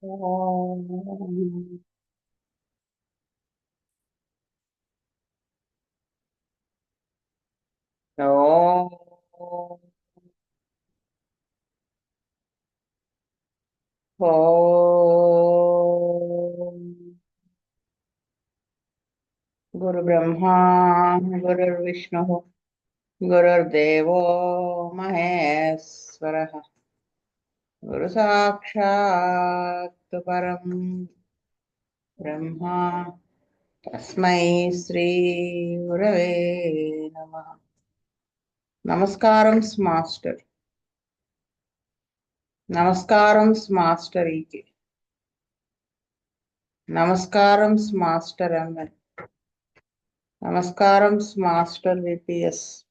Om. Om. Om. Guru Brahma, Guru Vishnu, Guru Devo Maheswara, Guru Sakshat Param Brahma, Tasmai Sri Gurave Namaha. Namaskaram, Master. Namaskaram, Master E.K. Namaskaram, Master M.N. Namaskaram, Master VPS.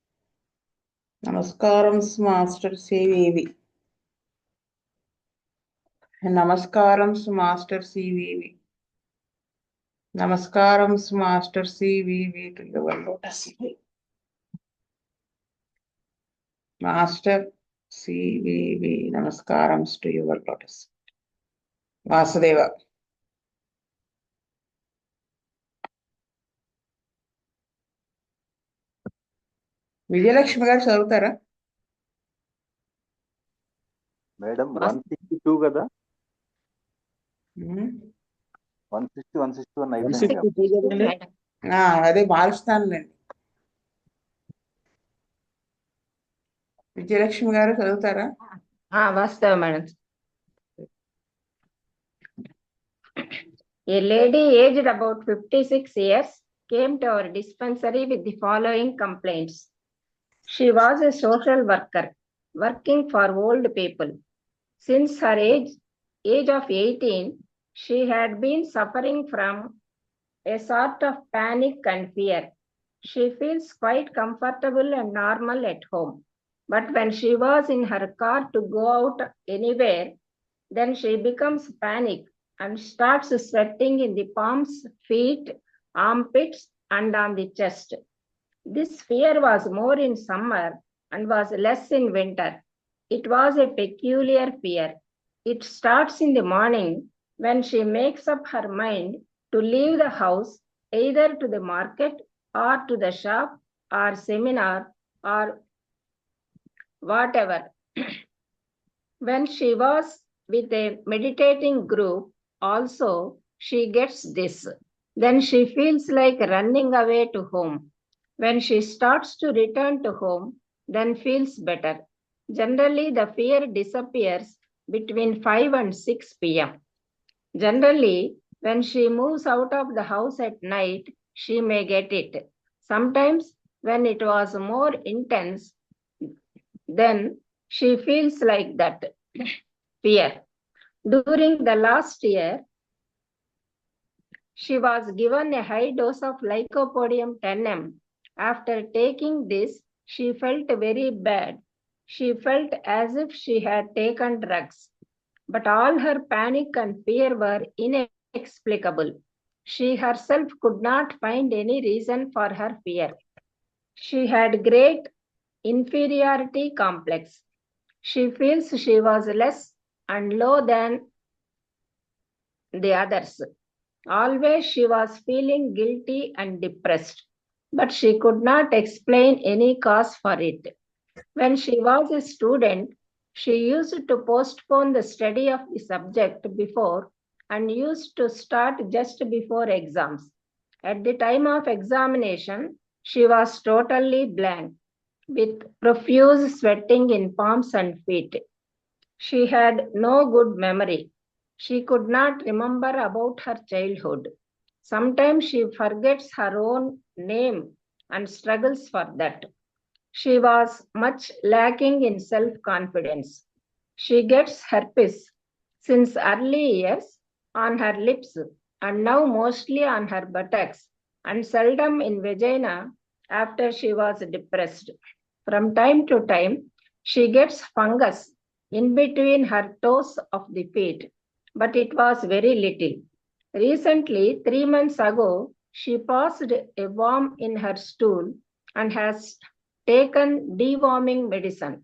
Namaskaram, Master CVV. Namaskaram, Master CVV. Namaskaram, Master CVV to your lotus feet. Master CVV, Namaskarams to your lotus. Vasudeva. Vijayalakshmi గారు చదువుతారా? Madam 162 కదా, 160 161 అయిపోయింది. అదే మారుస్తానులేండి. విజయలక్ష్మి గారు చదువుతారా? వాస్తవం madam. A lady aged about 56 years came to our dispensary with the following complaints. She was a social worker working for old people. Since her age of 18, she had been suffering from a sort of panic and fear. She feels quite comfortable and normal at home. But when she was in her car to go out anywhere, then she becomes panic and starts sweating in the palms, feet, armpits, and on the chest. This fear was more in summer and was less in winter. It was a peculiar fear. It starts in the morning when she makes up her mind to leave the house either to the market or to the shop or seminar or whatever. When she was with a meditating group, also she gets this. Then she feels like running away to home. When she starts to return to home, then feels better. Generally, the fear disappears between 5 and 6 p.m. Generally, when she moves out of the house at night, she may get it. Sometimes, when it was more intense, then she feels like that fear. During the last year, she was given a high dose of Lycopodium 10 mg. After taking this, she felt very bad. She felt as if she had taken drugs. But all her panic and fear were inexplicable. She herself could not find any reason for her fear. She had great inferiority complex. She feels she was less and low than the others. Always she was feeling guilty and depressed, but she could not explain any cause for it. When she was a student, she used to postpone the study of the subject before and used to start just before exams. At the time of examination, she was totally blank, with profuse sweating in palms and feet. She had no good memory. She could not remember about her childhood. Sometimes she forgets her own name and struggles for that. She was much lacking in self-confidence. She gets herpes since early years on her lips and now mostly on her buttocks and seldom in vagina after she was depressed. From time to time, she gets fungus in between her toes of the feet, but it was very little. Recently, 3 months ago, she passed a worm in her stool and has taken deworming medicine.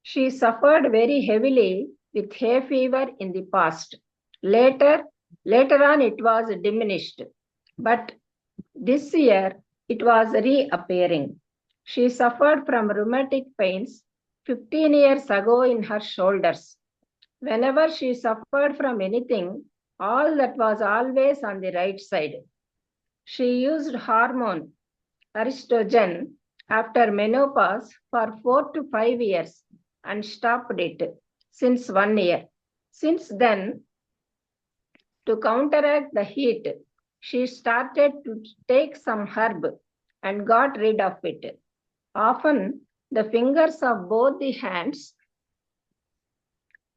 She suffered very heavily with hay fever in the past. Later on it was diminished, but this year it was reappearing. She suffered from rheumatic pains 15 years ago in her shoulders. Whenever she suffered from anything, all that was always on the right side. She used hormone estrogen after menopause for 4 to 5 years and stopped it since 1 year. Since then, to counteract the heat, she started to take some herb and got rid of it. Often, the fingers of both the hands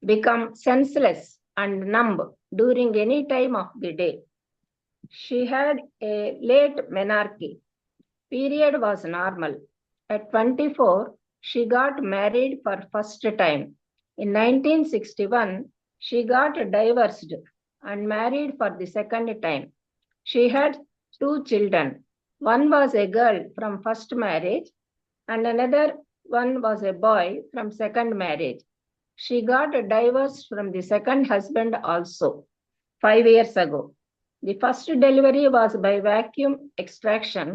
become senseless and numb during any time of the day. She had a late menarche. Period was normal. At 24, she got married for first time. In 1961, she got divorced and married for the second time. She had 2 children. One was a girl from first marriage and another one was a boy from second marriage. She got divorced from the second husband also 5 years ago. The first delivery was by vacuum extraction.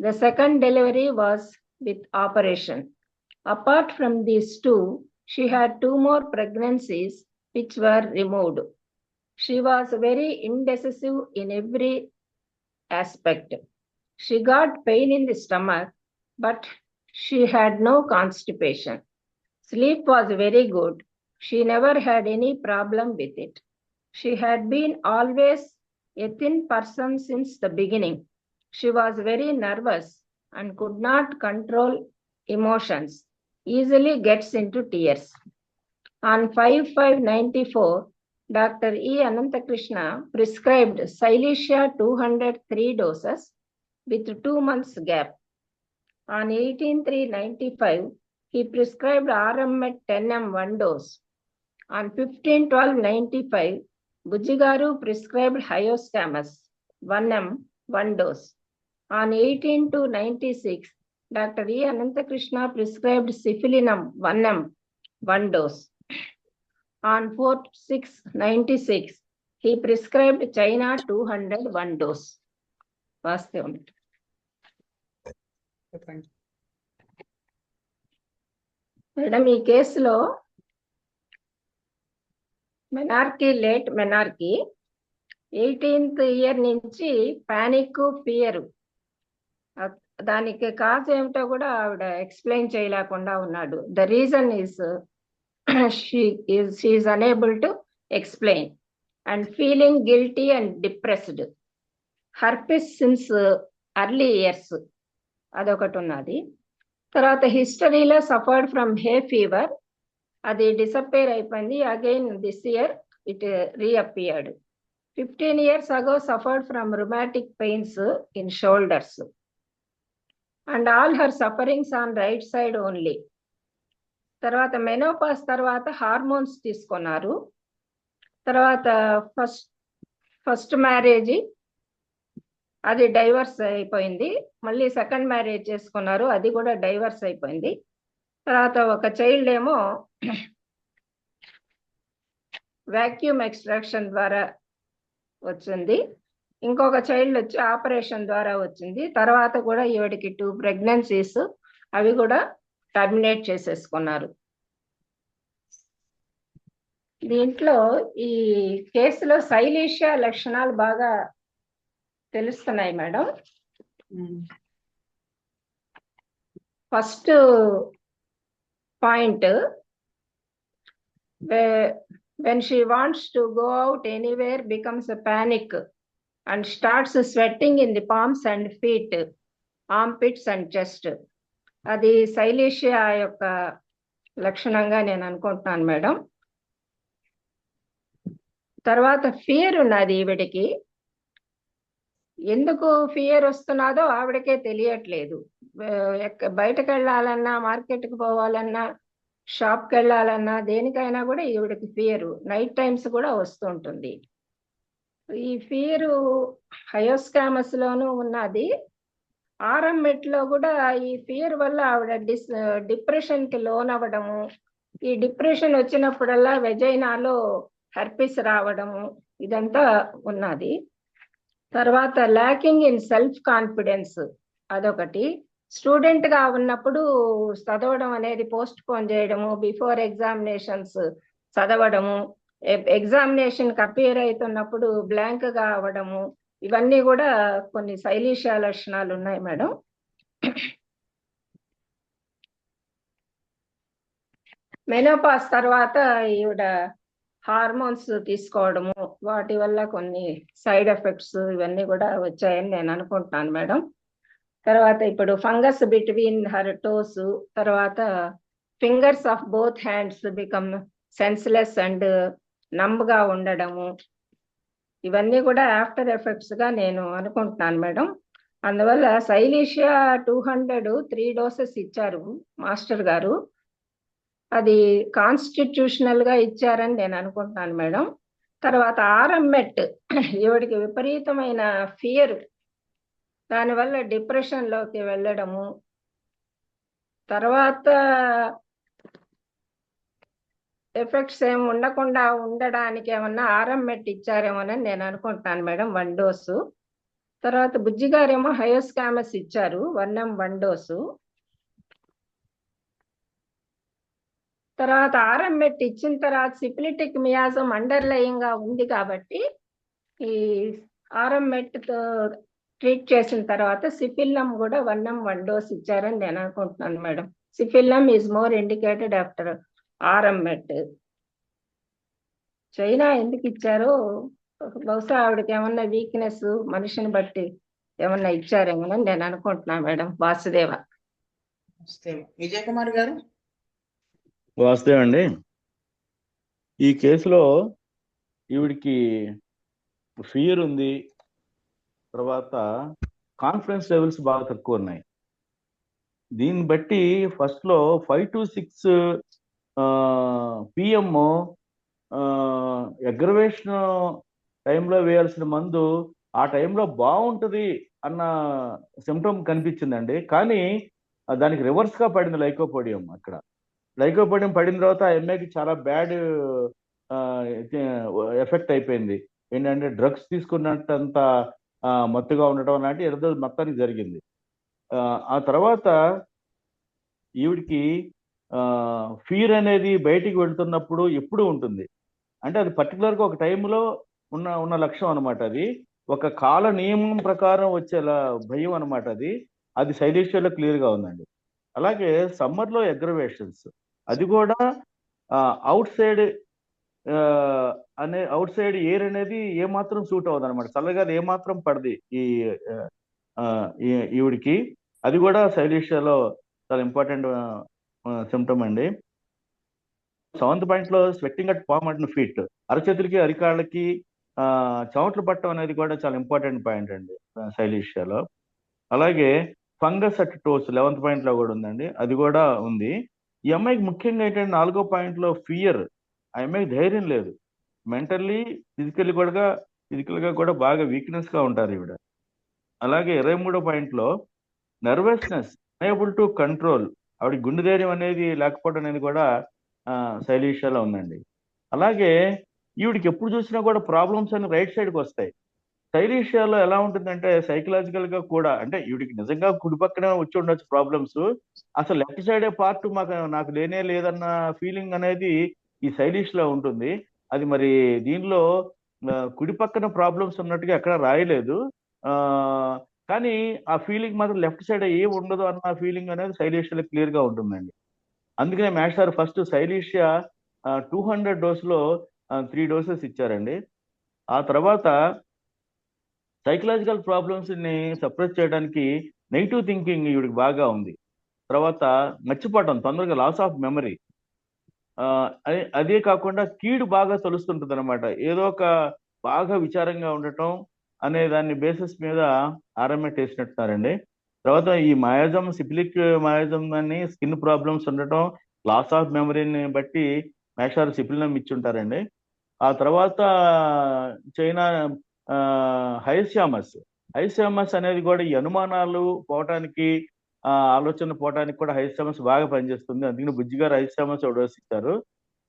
The second delivery was with operation. Apart from these 2, she had 2 more pregnancies which were removed. She was very indecisive in every aspect. She got pain in the stomach, but she had no constipation. Sleep was very good. She never had any problem with it. She had been always a thin person since the beginning. She was very nervous and could not control emotions, easily gets into tears. On 5/5/94, Dr. E. Ananthakrishna prescribed Silesia 203 doses with 2 months gap. On 18/3/95, he prescribed RMet 10M 1 dose. On 15/12/95, Bujjigaru prescribed Hyoscamus 1M 1 dose. On 18/2/96, Dr. E. Ananthakrishna prescribed Syphilinum 1M 1 dose. On 4/6/96, he prescribed China 200 1 dose. Vastavam. Madam ఈ కేసులో menarche late menarche 18th year నుంచి panic fear, దానికి cause ఏమిటో కూడా ఆవిడ explain చేయలేకుండా ఉన్నాడు. The reason is she is unable to explain and feeling guilty and depressed. Herpes since early years అదొకటి ఉన్నది. తర్వాత హిస్టరీలో సఫర్డ్ ఫ్రమ్ హే ఫీవర్, అది డిసప్పేర్ అయిపోయింది. Again this year it reappeared. 15 years ago suffered from rheumatic pains in shoulders and all her sufferings on right side only. తర్వాత menopause తర్వాత hormones తీసుకున్నారు. తర్వాత ఫస్ట్ మ్యారేజ్ అది డైవర్స్ అయిపోయింది. మళ్ళీ second marriage చేసుకున్నారు, అది కూడా డైవర్స్ అయిపోయింది. తర్వాత ఒక చైల్డ్ ఏమో వాక్యూమ్ ఎక్స్ట్రాక్షన్ ద్వారా వచ్చింది, ఇంకొక చైల్డ్ వచ్చి ఆపరేషన్ ద్వారా వచ్చింది. తర్వాత కూడా ఈవిడికి 2 pregnancies, అవి కూడా టర్మినేట్ చేసేసుకున్నారు. దీంట్లో ఈ కేసులో సైలీషియా లక్షణాలు బాగా తెలుస్తున్నాయి madam. First point, when she wants to go out anywhere becomes a panic and starts sweating in the palms and feet, armpits and chest. అది సైలీషియా యొక్క లక్షణంగా నేను అనుకుంటున్నాను మేడం. తర్వాత ఫియర్ ఉన్నది ఈవిడికి. ఎందుకు ఫియర్ వస్తున్నదో ఆవిడకే తెలియట్లేదు. బయటకు వెళ్ళాలన్నా, మార్కెట్కి పోవాలన్నా, షాప్కి వెళ్ళాలన్నా, దేనికైనా కూడా ఈవిడికి ఫియరు నైట్ టైమ్స్ కూడా వస్తుంటుంది. ఈ ఫియరు హయోస్కామస్ లోనూ ఉన్నది, RMet లో కూడా. ఈ ఫియర్ వల్ల ఆవిడ డిప్రెషన్ కి లోన్ అవ్వడము, ఈ డిప్రెషన్ వచ్చినప్పుడల్లా వెజైనాలో హెర్పిస్ రావడము, ఇదంతా ఉన్నది. తర్వాత ల్యాకింగ్ ఇన్ సెల్ఫ్ కాన్ఫిడెన్స్ అదొకటి. స్టూడెంట్ గా ఉన్నప్పుడు చదవడం అనేది పోస్ట్ పోన్ చేయడము, బిఫోర్ ఎగ్జామినేషన్స్ చదవడము, ఎగ్జామినేషన్ కి అపియర్ అవుతున్నప్పుడు బ్లాంక్ గా అవ్వడము, ఇవన్నీ కూడా కొన్ని శైలీష లక్షణాలు ఉన్నాయి మేడం. మెనోపాస్ తర్వాత ఈవిడ హార్మోన్స్ తీసుకోవడము, వాటి వల్ల కొన్ని సైడ్ ఎఫెక్ట్స్ ఇవన్నీ కూడా వచ్చాయని నేను అనుకుంటున్నాను మేడం. తర్వాత ఇప్పుడు ఫంగస్ బిట్వీన్ హర్ టోస్, తర్వాత fingers of both hands become senseless and numb గా ఉండడము, ఇవన్నీ కూడా ఆఫ్టర్ ఎఫెక్ట్స్ గా నేను అనుకుంటున్నాను మేడం. అందువల్ల శైలీషియా 200 3 డోసెస్ ఇచ్చారు మాస్టర్ గారు. అది కాన్స్టిట్యూషనల్ గా ఇచ్చారని నేను అనుకుంటున్నాను మేడం. తర్వాత ఆర్ఎంమెట్, ఈవిడికి విపరీతమైన ఫియర్, దానివల్ల డిప్రెషన్ లోకి వెళ్ళడము, తర్వాత ఎఫెక్ట్స్ ఏమి ఉండకుండా ఉండడానికి ఏమన్నా ఆర్ఎంమెట్ ఇచ్చారేమోనని నేను అనుకుంటున్నాను మేడం 1 డోసు. తర్వాత బుజ్జి గారేమో హయోస్కామస్ ఇచ్చారు 1 డోసు. తర్వాత ఆర్ఎంమెట్ ఇచ్చిన తర్వాత సిఫిలిటిక్ మియాజం అండర్లయింగ్ గా ఉంది కాబట్టి ఈ ఆర్ఎంమెట్ తో ట్రీట్ చేసిన తర్వాత సిఫిల్లం కూడా 1 డోస్ ఇచ్చారని నేను అనుకుంటున్నాను madam. Syphilinum is more indicated after Aurum met. China ఎందుకు ఇచ్చారో బహుశా ఆవిడకి ఏమన్నా వీక్నెస్ మనిషిని బట్టి ఏమన్నా ఇచ్చారేమోనని నేను అనుకుంటున్నాను మేడం. వాసుదేవ. విజయ్ కుమార్ గారు. వాస్తవం అండి, ఈ కేసులో ఈవిడికి ఫియర్ ఉంది, తర్వాత కాన్ఫిడెన్స్ లెవెల్స్ బాగా తక్కువ ఉన్నాయి. దీన్ని బట్టి ఫస్ట్ లో 5 to 6 PM అగ్రవేషన్ టైంలో వేయాల్సిన మందు ఆ టైంలో బాగుంటుంది అన్న సిమ్టమ్ కనిపించిందండి. కానీ దానికి రివర్స్ గా పడింది లైకోపోడియం. అక్కడ లైకోపోడియం పడిన తర్వాత ఆ అమ్మాయికి చాలా బ్యాడ్ ఎఫెక్ట్ అయిపోయింది. ఏంటంటే డ్రగ్స్ తీసుకున్నట్టంత మత్తుగా ఉండటం లాంటి ఏదో మొత్తానికి జరిగింది. ఆ తర్వాత ఈవిడికి ఫీర్ అనేది బయటికి వెళ్తున్నప్పుడు ఎప్పుడు ఉంటుంది అంటే అది పర్టికులర్గా ఒక టైంలో ఉన్న లక్ష్యం అనమాట. అది ఒక కాల నియమం ప్రకారం వచ్చేలా భయం అనమాట. అది శైలేశ్వర్లో క్లియర్గా ఉందండి. అలాగే సమ్మర్లో అగ్రవేషన్స్, అది కూడా out side out side air అనేది ఏమాత్రం సూట్ అవ్వదు అనమాట. చల్లగా అది ఏమాత్రం పడది ఈవిడికి. అది కూడా శైలేశ్వర్లో చాలా ఇంపార్టెంట్ సిమ్టమ్ అండి. 7th పాయింట్లో sweating at palm and feet, అరచేతులకి అరికాళ్ళకి చెమటలు పట్టడం అనేది కూడా చాలా ఇంపార్టెంట్ పాయింట్ అండి శైలేశ్వర్లో. అలాగే ఫంగస్ అట్ టోస్ 11th పాయింట్లో కూడా ఉందండి, అది కూడా ఉంది. ఈ అమ్మాయికి ముఖ్యంగా ఏంటంటే 4వ పాయింట్లో ఫియర్. ఆ అమ్మాయికి ధైర్యం లేదు. మెంటల్లీ ఫిజికల్గా కూడా బాగా వీక్నెస్ గా ఉంటారు ఈవిడ. అలాగే 23వ పాయింట్లో నర్వస్నెస్, అనేబుల్ టు కంట్రోల్, ఆవిడ గుండె ధైర్యం అనేది లేకపోవడం అనేది కూడా శైలేశ్వర్లో ఉందండి. అలాగే ఈవిడికి ఎప్పుడు చూసినా కూడా ప్రాబ్లమ్స్ అన్ని రైట్ సైడ్కి వస్తాయి. శైలేశ్వర్లో ఎలా ఉంటుందంటే సైకలాజికల్ గా కూడా, అంటే ఈవిడికి నిజంగా కుడి పక్కన వచ్చి ఉండొచ్చు ప్రాబ్లమ్స్, అసలు లెఫ్ట్ సైడే పార్ట్ నాకు లేనే లేదన్న ఫీలింగ్ అనేది ఈ శైలేష్లో ఉంటుంది. అది మరి దీనిలో కుడి పక్కన ప్రాబ్లమ్స్ ఉన్నట్టుగా ఎక్కడ రాయలేదు, కానీ ఆ ఫీలింగ్ మాత్రం లెఫ్ట్ సైడ్ ఏం ఉండదు అన్న ఫీలింగ్ అనేది శైలేష్లో క్లియర్ గా ఉంటుందండి. అందుకనే మాస్టర్ ఫస్ట్ శైలేష్య 200 డోసులో 3 డోసెస్ ఇచ్చారండి. ఆ తర్వాత సైకలాజికల్ ప్రాబ్లమ్స్ ని సప్రెస్ చేయడానికి నెగిటివ్ థింకింగ్ ఈవిడికి బాగా ఉంది. తర్వాత మర్చిపోవటం తొందరగా, లాస్ ఆఫ్ మెమరీ, అదే కాకుండా కీడు బాగా తెలుస్తుంటుంది అనమాట. ఏదో ఒక బాగా విచారంగా ఉండటం అనే దాన్ని బేసిస్ మీద ఆర్ఎంఎట్ వేసినట్టున్నారండి. తర్వాత ఈ మయాజం, సిఫిలిక్ మయాజం అని స్కిన్ ప్రాబ్లమ్స్ ఉండటం, లాస్ ఆఫ్ మెమరీని బట్టి మేషారు సిఫిలినం ఇచ్చుంటారండి. ఆ తర్వాత చైనా హైస్యామస్ అనేది కూడా ఈ అనుమానాలు పోవటానికి, ఆలోచన పోవటానికి కూడా హైస్యామస్ బాగా పనిచేస్తుంది. అందుకని బుజ్జిగారు హైస్యామస్ డోస్ ఇచ్చారు.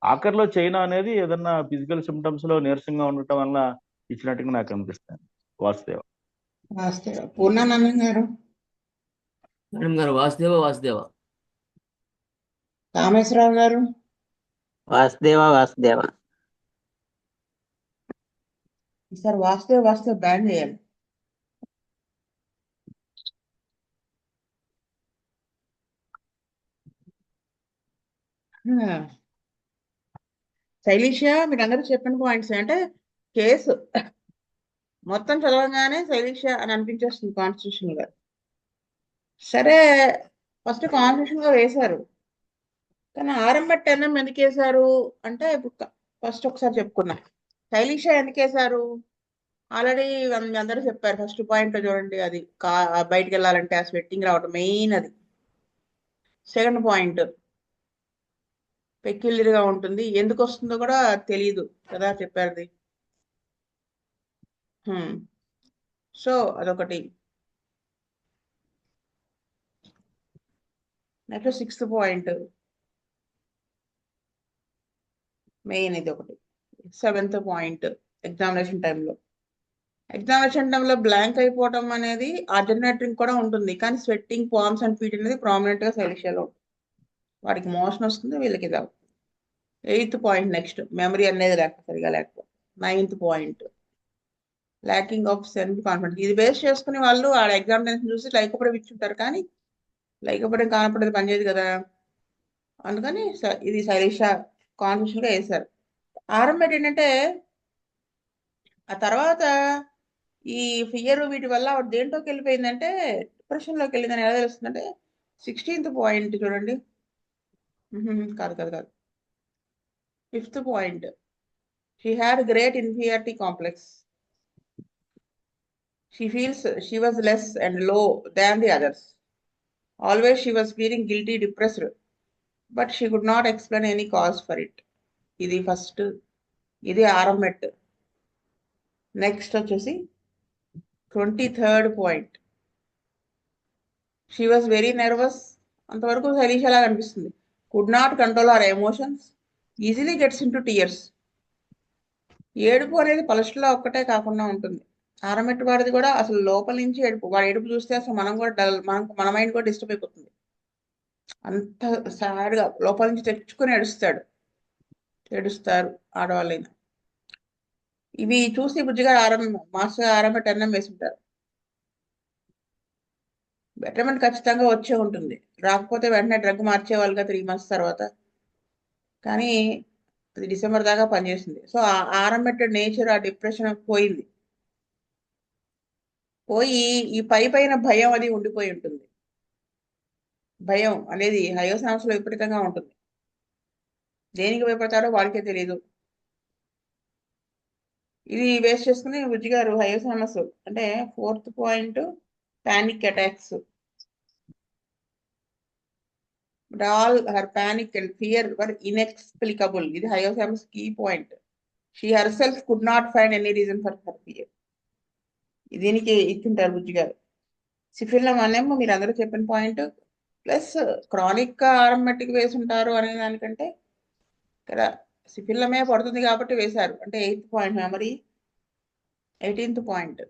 ఆఖరిలో చైనా అనేది ఏదన్నా ఫిజికల్ సిమ్టమ్స్ లో నీరసంగా ఉండటం వల్ల ఇచ్చినట్టుగా నాకు అనిపిస్తుంది. వాసుదేవ. వాస్తవ పూర్ణానందం గారు, మేడం గారు వాసుదేవ వాసుదేవ. కామేశ్వరరావు గారు, వాసుదేవ వాసుదేవ. ఈసారి వాస్తవ బ్యాన్ చేయాలి. శైలీష, మీరు అందరూ చెప్పిన పాయింట్స్ అంటే కేసు మొత్తం చదవగానే శైలీష అని అనిపించేస్తుంది కాన్స్టిట్యూషన్ గా. సరే, ఫస్ట్ కాన్స్టిట్యూషన్ గా వేశారు, కానీ ఆర్ఎంఎట్ ఎన్ఎం ఎందుకు వేశారు అంటే ఇప్పుడు ఫస్ట్ ఒకసారి చెప్పుకున్నాం. శైలీష ఎందుకు వేశారు ఆల్రెడీ అందరూ చెప్పారు. ఫస్ట్ పాయింట్ చూడండి, అది బయటికి వెళ్ళాలంటే ఆ స్వెట్టింగ్ రావటం మెయిన్ అది. సెకండ్ పాయింట్ పెక్యులర్ గా ఉంటుంది, ఎందుకు వస్తుందో కూడా తెలియదు కదా చెప్పారు. సో అదొకటి. నెక్స్ట్ సిక్స్త్ పాయింట్ మెయిన్ ఇది ఒకటి. సెవెంత్ పాయింట్ ఎగ్జామినేషన్ టైంలో బ్లాంక్ అయిపోవటం అనేది ఆల్టర్నేటివ్ కూడా ఉంటుంది, కానీ స్వెట్టింగ్, పామ్స్ అండ్ ఫీట్ అనేది ప్రామినెంట్ గా శైలిషలో ఉంటుంది. వాడికి మోషన్ వస్తుంది, వీళ్ళకి ఇది అవుతుంది. ఎయిత్ పాయింట్ నెక్స్ట్ మెమరీ అనేది సరిగా లేకపోతే. Ninth point lacking of self confidence. ఇది బేస్ చేసుకుని వాళ్ళు ఆ ఎగ్జామినేషన్ చూసి లైకపడి ఇచ్చుంటారు, కానీ లైకపడి కానపడేది పనిచేయదు కదా. అందుకని ఇది శైలిష కాన్స్టిట్యూషన్ గా వేశారు. ఆర్ఎంఎట్ ఏంటంటే ఆ తర్వాత ఈ ఫియర్ వీటి వల్ల దేంట్లోకి వెళ్ళిపోయిందంటే డిప్రెషన్ లోకి వెళ్ళిందని ఎలా తెలుస్తుందంటే 16th పాయింట్ చూడండి. కాదు, 5th point. She had great inferiority complex. She feels she was less and low than the others. Always she was feeling guilty, depressed, but she could not explain any cause for it. ఇది first, ఇది ఆర్ఎంఎట్. Next వచ్చేసి 23rd point. She was very nervous. అంతవరకు శైలీష లాగా అనిపిస్తుంది. Could not control our emotions, easily gets in to tears. ఏడుపు అనేది పలుషులో ఒక్కటే కాకుండా ఉంటుంది. ఆర్ఎంఎట్ వాడిది కూడా అసలు లోపల నుంచి ఏడుపు. వాడు ఏడుపు చూస్తే అసలు మనం కూడా మన మైండ్ కూడా డిస్టర్బ్ అయిపోతుంది. అంత సాడ్గా లోపల నుంచి తెచ్చుకొని ఏడుస్తారు ఆడవాళ్ళైనా. ఇవి చూసి బుజ్జిగా మాస్టర్ ఆర్ఎంఎట్ ఎన్ఎం వేసుంటారు. బెటర్మెంట్ ఖచ్చితంగా వచ్చే ఉంటుంది, రాకపోతే వెంటనే డ్రగ్ మార్చేవాళ్ళుగా 3 months తర్వాత. కానీ అది డిసెంబర్ దాకా పనిచేసింది. సో ఆ ఆర్ఎంఎట్ నేచర్, ఆ డిప్రెషన్ పోయింది. పోయి ఈ పైన భయం అది ఉండిపోయి ఉంటుంది. భయం అనేది హయోసామస్లో విపరీతంగా ఉంటుంది. దేనికి భయపడతాడో వాడికే తెలియదు. ఇది వేస్ట్ చేసుకుని బుజ్జి గారు హయోసామస్ అంటే 4th point panic attacks. But all her panic and fear were inexplicable. ఇది Hyoscyamus key point. She herself could not find any reason for her fear. దీనికి ఇచ్చుంటారు బుజ్జి గారు. సిఫిల్లం అనేమో మీరు అందరూ చెప్పిన పాయింట్, ప్లస్ క్రానిక్ ఆర్ఎంఎట్కి వేసి ఉంటారు అనే దానికంటే ఇక్కడ సిఫిల్లమే పడుతుంది కాబట్టి వేశారు. అంటే 8th point memory. 18th point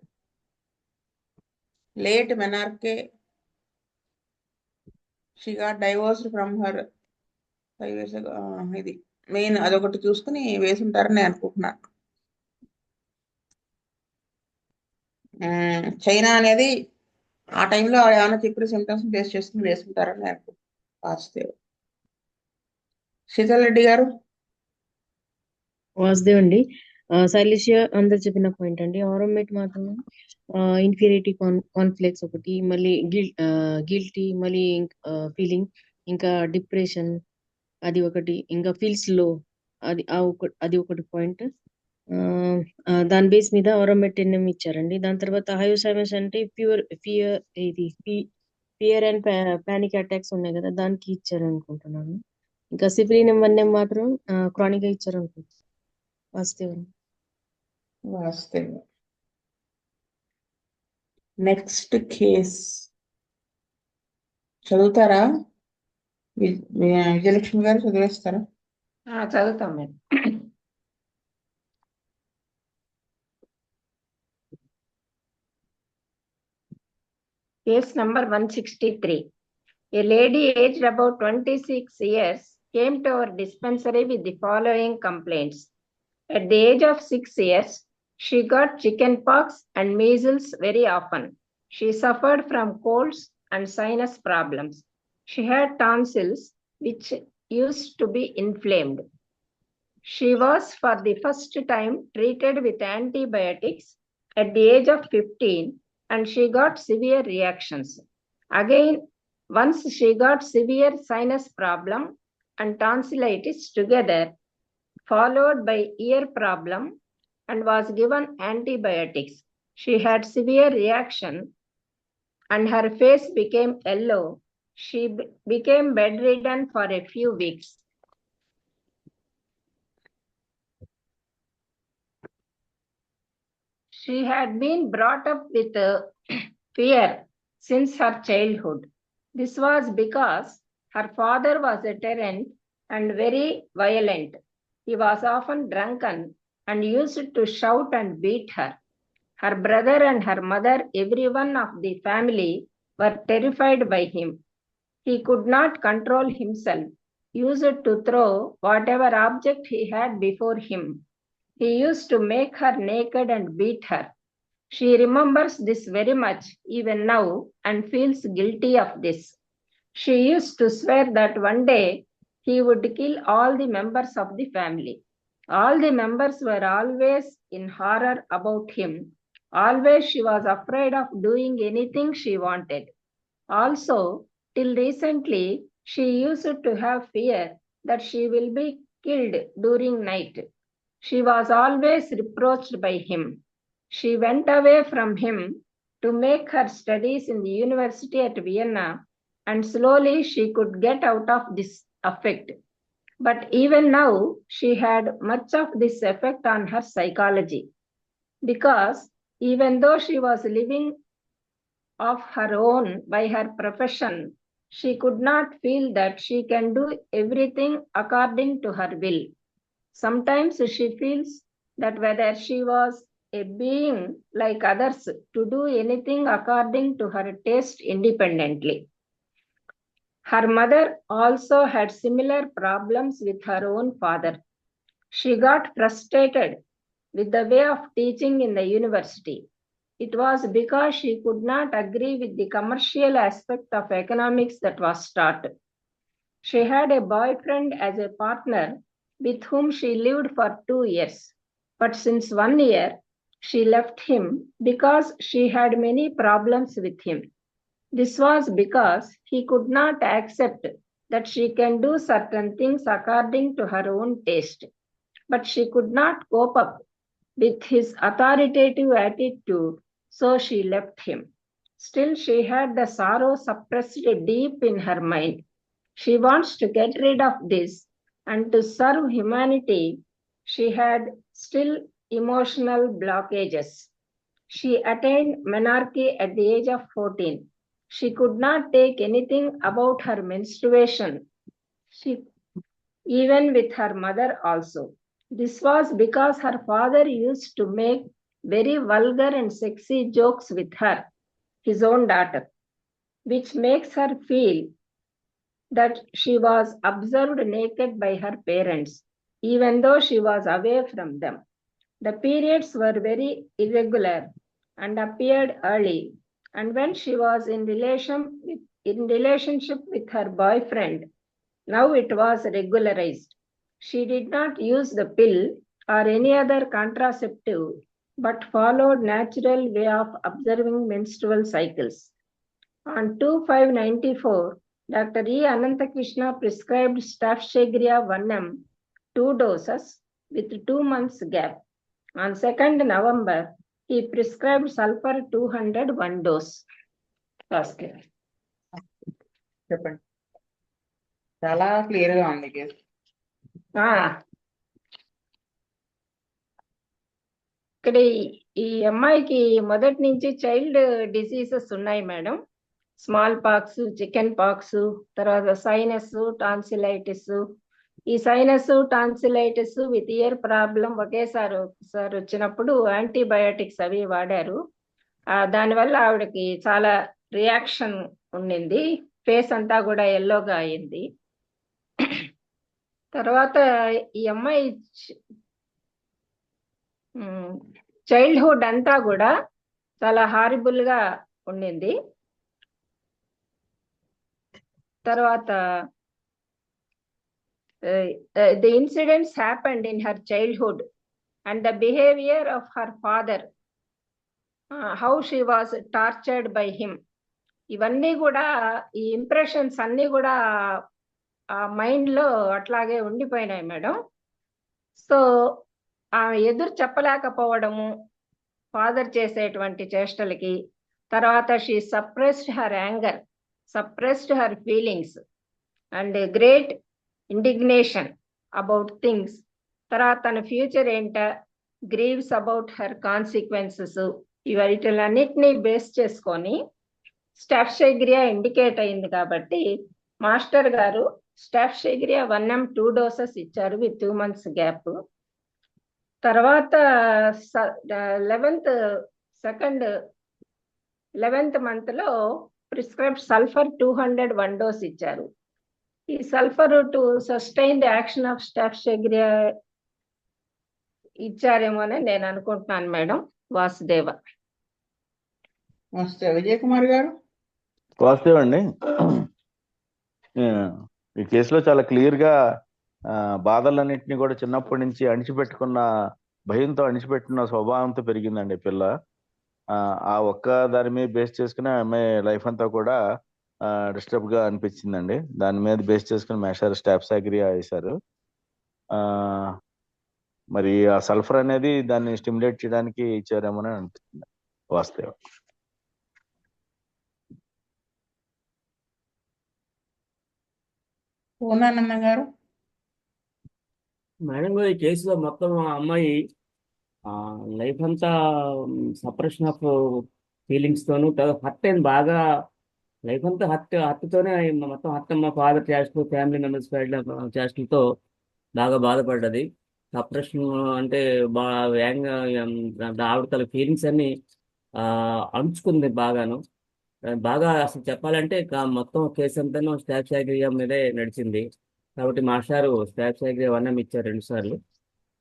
late menarche. She got divorced from her 5 years ago. ఇది మెయిన్, అదొకటి చూసుకుని వేసుంటారని నేను అనుకుంటున్నాను. చైనా అనేది ఆ టైంలో ఏమైనా చెప్పిన సిమ్టమ్స్ బేస్ చేసుకుని వేసుకుంటారని నేను అనుకుంటున్నాను. శీతల్ రెడ్డి గారు. వాసుదేవ్ అండి. శైలిష అందరు చెప్పిన పాయింట్ అండి. ఆరోమేట్ మాత్రం ఇన్ఫీరియారిటీ కాన్ఫ్లిక్ట్స్ ఒకటి, మళ్ళీ గిల్టీ, మళ్ళీ ఫీలింగ్, ఇంకా డిప్రెషన్ అది ఒకటి, ఇంకా ఫీల్స్ లో అది ఒకటి పాయింట్. దాని బేస్ మీద ఆరోమేట్ ఎన్ఎం ఇచ్చారండి. దాని తర్వాత హయోసామస్ అంటే ఫియర్ అండ్ పానిక్ అటాక్స్ ఉన్నాయి కదా, దానికి ఇచ్చారు అనుకుంటున్నాను. ఇంకా సిఫిలినం వన్ఎం మాత్రం క్రానిక్ గా ఇచ్చారు అనుకుంటున్నాను. వాస్తవం. నెక్స్ట్ కేస్ చదువుతారా విజయలక్ష్మి గారు? చదివేస్తారా? చదువుతాం madam. Case number 163. A lady aged about 26 years came to our dispensary with the following complaints. At the age of 6 years, she got chickenpox and measles very often. She suffered from colds and sinus problems. She had tonsils which used to be inflamed. She was for the first time treated with antibiotics at the age of 15 and she got severe reactions. Again, once she got severe sinus problem and tonsillitis together, followed by ear problem and was given antibiotics. She had severe reaction and her face became yellow. She became bedridden for a few weeks. She had been brought up with fear since her childhood. This was because her father was a tyrant and very violent. He was often drunken and used to shout and beat her. Her brother and her mother, everyone of the family, were terrified by him. He could not control himself, used to throw whatever object he had before him. He used to make her naked and beat her. She remembers this very much even now and feels guilty of this. She used to swear that one day he would kill all the members of the family. All the members were always in horror about him. Always she was afraid of doing anything she wanted. Also, till recently, she used to have fear that she will be killed during night. She was always reproached by him. She went away from him to make her studies in the university at Vienna, and slowly she could get out of this effect. But even now, she had much of this effect on her psychology, because even though she was living of her own by her profession, she could not feel that she can do everything according to her will. Sometimes she feels that whether she was a being like others to do anything according to her taste independently. Her mother also had similar problems with her own father. She got frustrated with the way of teaching in the university. It was because she could not agree with the commercial aspect of economics that was taught. She had a boyfriend as a partner with whom she lived for 2 years. But since 1 year, she left him because she had many problems with him. This was because he could not accept that she can do certain things according to her own taste. But she could not cope up with his authoritative attitude, so she left him. Still, she had the sorrow suppressed deep in her mind. She wants to get rid of this and to serve humanity. She had still emotional blockages. She attained menarche at the age of 14. She could not take anything about her menstruation, even with her mother also. This was because her father used to make very vulgar and sexy jokes with her, his own daughter, which makes her feel that she was observed naked by her parents, even though she was away from them. The periods were very irregular and appeared early, and when she was in relationship with her boyfriend, now it was regularized. She did not use the pill or any other contraceptive, but followed natural way of observing menstrual cycles. On 2/5/94, Dr. E. Ananthakrishna prescribed Staphysagria 1M 2 doses with 2 months gap. On 2nd November, he prescribed sulfur 200 1 dose. చెప్పండి. చాలా clear గా ఉంది case. ఇక్కడ ఈ అమ్మాయికి మొదటి నుంచి child diseases ఉన్నాయి madam. Small pox, chicken pox, తర్వాత సైనస్, టాన్సిలైటిస్, ఈ sinus tonsillitis with ear problem ఒకేసారి వచ్చినప్పుడు యాంటీబయాటిక్స్ అవి వాడారు. దానివల్ల ఆవిడకి చాలా రియాక్షన్ ఉండింది, ఫేస్ అంతా కూడా ఎల్లోగా అయింది. తర్వాత ఈ అమ్మాయి చైల్డ్హుడ్ అంతా కూడా చాలా హారిబుల్ గా ఉండింది. తర్వాత the incidents happened in her childhood and the behavior of her father, how she was tortured by him. ఇవన్నీ కూడా ఈ ఇంప్రెషన్స్ అన్ని కూడా ఆ మైండ్ లో అట్లాగే ఉండిపోయినాయి మేడం. సో ఆమె ఎదురు చెప్పలేకపోవడము ఫాదర్ చేసేటువంటి చేష్టలకి. తర్వాత she suppressed her anger, suppressed her feelings and great indignation about things. తర్వాత తన ఫ్యూచర్ ఏంట, గ్రీవ్స్ అబౌట్ హర్ కాన్సిక్వెన్సెస్. వీటిలన్నిటినీ బేస్ చేసుకొని స్టాఫ్షైగ్రియా ఇండికేట్ అయింది కాబట్టి మాస్టర్ గారు స్టాఫ్షైగ్రియా 1M 2 doses ఇచ్చారు విత్ 2 months గ్యాప్. తర్వాత 11th month లో ప్రిస్క్రైబ్డ్ సల్ఫర్ 200 1 dose ఇచ్చారు. ఈ sulphur to sustain the action of Staphysagria ఇచ్చారేమో అని నేను అనుకుంటున్నాను మేడం. వాసుదేవ. విజయ్ కుమార్ గారు. వాస్తవం అండి. ఈ కేసులో చాలా క్లియర్ గా బాధలన్నింటినీ కూడా చిన్నప్పటి నుంచి అణిచిపెట్టుకున్న, భయంతో అణిచిపెట్టుకున్న స్వభావంతో పెరిగిందండి పిల్ల. ఆ ఒక్క దాని మీద బేస్ చేసుకుని ఆమె లైఫ్ అంతా కూడా డిస్టర్బ్ గా అనిపించిందండి. దాని మీద బేస్ చేసుకుని మేషారు స్టాఫ్షైగ్రియా వేశారు. మరి ఆ సల్ఫర్ అనేది దాన్ని స్టిమ్యులేట్ చేయడానికి ఇచ్చారేమో అని అనిపిస్తుంది. వాస్తవం. పూర్ణానంద గారు. మేడం గారు, ఈ కేసులో మొత్తం ఆ అమ్మాయి లైఫ్ అంతా సప్రెషన్ ఆఫ్ ఫీలింగ్స్ తోను హర్ట్ అయింది బాగా. లైఫ్ అంతా హర్ట్తోనే మొత్తం హర్ట్. మా ఫాదర్ చేష్టలు, ఫ్యామిలీ మెంబర్స్ చేష్టలతో బాగా బాధపడ్డది. సప్రెషన్ అంటే ఆవిడ తన ఫీలింగ్స్ అన్ని అణుచుకుంది బాగాను. బాగా అసలు చెప్పాలంటే మొత్తం కేసు అంతా స్టాఫ్షైగ్రియా మీదే నడిచింది. కాబట్టి మాస్టారు స్టాఫ్షైగ్రియా 1M ఇచ్చారు 2 సార్లు.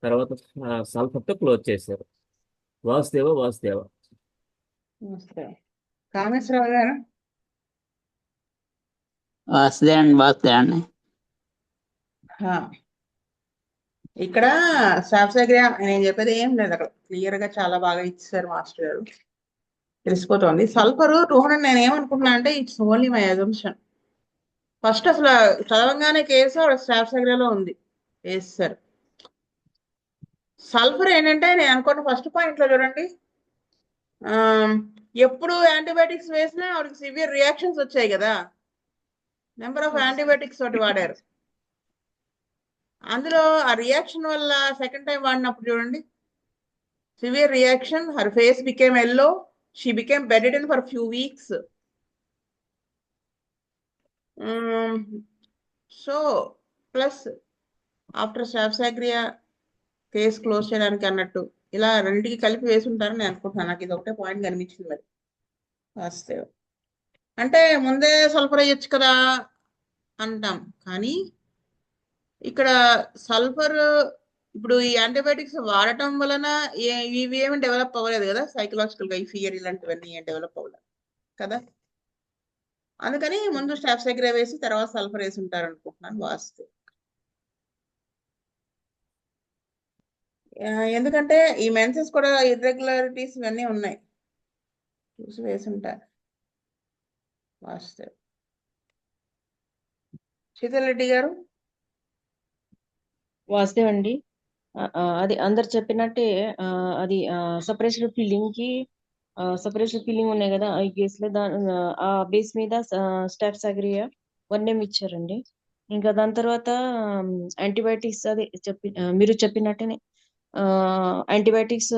తర్వాత సల్ఫర్తో క్లోజ్ చేశారు. వాసుదేవ. కామేశ్వరరావు గారు. వాసుదేవండి. ఇక్కడ స్టాఫ్షైగ్రియా నేను చెప్పేది ఏం లేదు, అక్కడ క్లియర్ గా చాలా బాగా ఇచ్చారు మాస్టర్ గారు, తెలిసిపోతుంది. సల్ఫర్ 200 నేను ఏమనుకుంటున్నా అంటే it's only my assumption. First అసలు చదవంగానే కేసు స్టాఫ్షైగ్రియాలో ఉంది వేస్తారు. సల్ఫర్ ఏంటంటే నేను అనుకున్న ఫస్ట్ పాయింట్ లో చూడండి, ఎప్పుడు యాంటీబయాటిక్స్ వేసినా ఆవిడకి సివియర్ రియాక్షన్స్ వచ్చాయి కదా, నెంబర్ ఆఫ్ యాంటీబయాటిక్స్ తోటి వాడారు. అందులో ఆ రియాక్షన్ వల్ల సెకండ్ టైం వాడినప్పుడు చూడండి, severe reaction, her face became yellow, she became bedridden for few weeks. So plus after Staphysagria case close చేయడానికి అన్నట్టు ఇలా రెండింటికి కలిపి వేసి ఉంటారని నేను అనుకుంటున్నాను. నాకు ఇది ఒకటే పాయింట్ కనిపించింది. మరి వాస్తవం అంటే ముందే సల్ఫర్ వేయొచ్చు కదా అంటాం, కానీ ఇక్కడ సల్ఫర్ ఇప్పుడు ఈ యాంటీబయాటిక్స్ వాడటం వలన ఇవి ఏమి డెవలప్ అవ్వలేదు కదా, సైకలాజికల్ గా ఈ ఫియర్ ఇలాంటివన్నీ ఏం డెవలప్ అవ్వలేదు కదా. అందుకని ముందు స్టాఫ్షైగ్రియా వేసి తర్వాత సల్ఫర్ వేసి ఉంటారు అనుకుంటున్నాను. వాస్తవం. ఎందుకంటే ఈ మెన్సెస్ కూడా ఇర్రెగ్యులారిటీస్ ఇవన్నీ ఉన్నాయి, చూసి వేసి ఉంటారు. వాస్తవం. శీతల్ రెడ్డి గారు. వాస్తవం అండి. అది అందరు చెప్పినట్టే అది సపరేషన్ ఫీలింగ్ ఉన్నాయి కదా ఈ కేసులో. ఆ బేస్ మీద స్టాఫ్షైగ్రియా 1M ఇచ్చారండి. ఇంకా దాని తర్వాత యాంటీబయాటిక్స్ అదే మీరు చెప్పినట్టేనే యాంటీబయాటిక్స్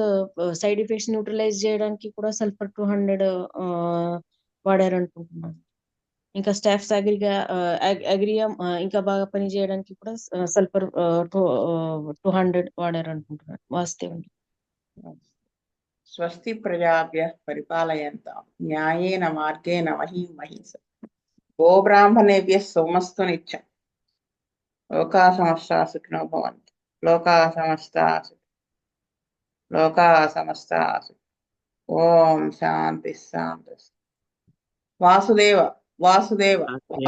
సైడ్ ఎఫెక్ట్స్ న్యూట్రలైజ్ చేయడానికి కూడా సల్ఫర్ 200 వాడారు అనుకుంటున్నాను. ఇంకా స్టాఫ్స్ అగ్రియా ఇంకా బాగా పని చేయడానికి కూడా సల్ఫర్ 200 వాడారు అనుకుంటున్నాను. వాస్తవం. స్వస్తి ప్రజాభ్యః పరిపాలయంతాం న్యాయేన మార్గేణ మహీం మహీషాః గోబ్రాహ్మణేభ్యः సోమస్తు నిత్యం లోకా సమస్తాః సుఖినో భవంతు. లోకా సమస్తాః సుఖినో. ఓం శాంతి శాంతి. వాసుదేవ వాసుదేవ